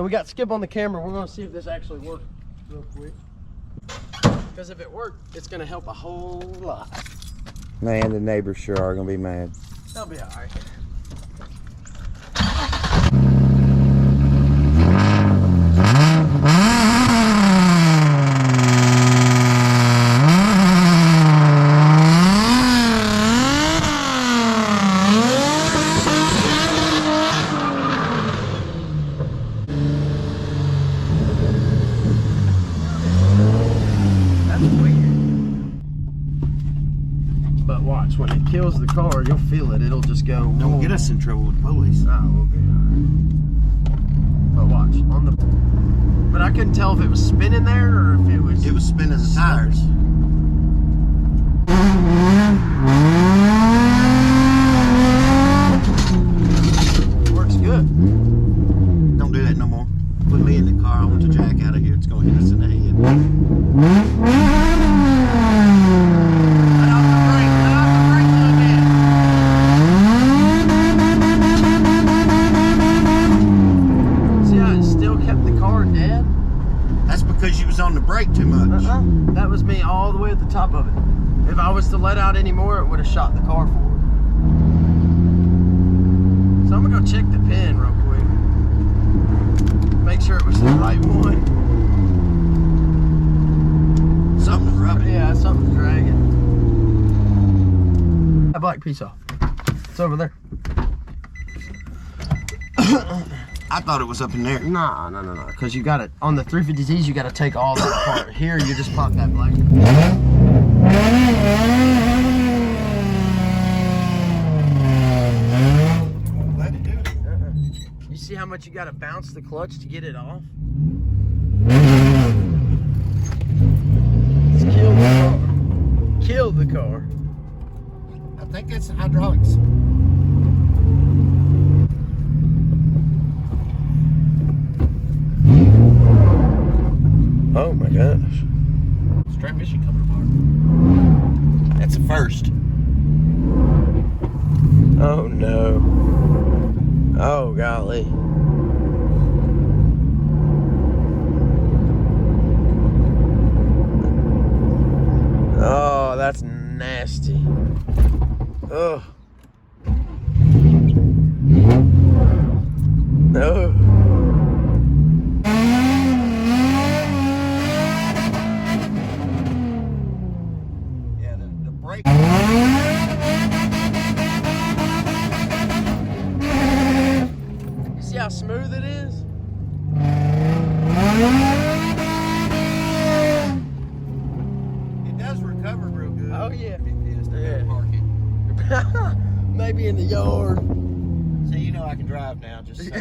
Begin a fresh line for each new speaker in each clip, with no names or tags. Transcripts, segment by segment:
we got Skip on the camera. We're gonna see if this actually works real quick. Because if it worked, it's gonna help a whole lot.
Man, the neighbors sure are gonna be mad.
They'll be all right. But watch, when it kills the car, you'll feel it. It'll just go.
Don't get us in trouble with the police.
Nah, we'll be alright. But watch, on the. But I couldn't tell if it was spinning there or if it was.
It was spinning the tires.
Works good.
Don't do that no more. Put me in the car. I want to jack out of here. It's gonna hit us in the head. Because you was on the brake too much.
That was me all the way at the top of it. If I was to let out any more, it would have shot the car forward. So I'm gonna go check the pin real quick. Make sure it was the right one.
Something's rubbing.
Yeah, something's dragging. That black piece off. It's over there.
I thought it was up in there.
Nah, no. Because you got it on the 350Zs. You got to take all that apart. Here, you just pop that black.
Glad to do it.
You see how much you got to bounce the clutch to get it off? Let's kill the car. Kill the car.
I think it's hydraulics.
Oh my gosh.
It's transmission coming apart. That's a first.
Oh no. Oh golly. Oh, that's nasty. Oh. No. See how smooth it is?
It does recover real good.
Oh yeah.
Yeah. Park it.
Maybe in the yard.
So you know I can drive now. Just so you know.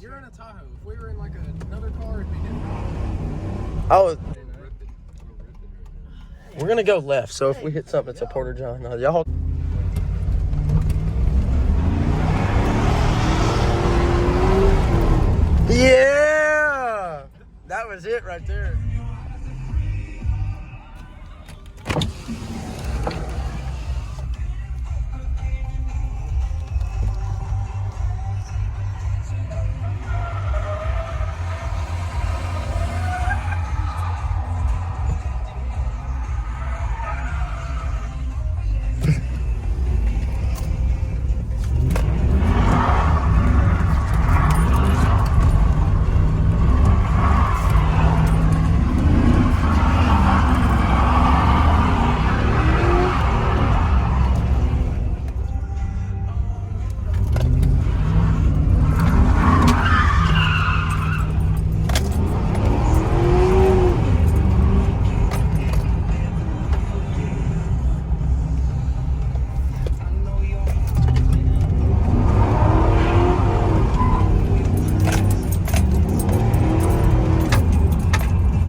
You're in a Tahoe. If we were in like another car, it'd be different. Oh, we're gonna go left. So if we hit something, it's a Porter John. Y'all. Yeah, that was it right there.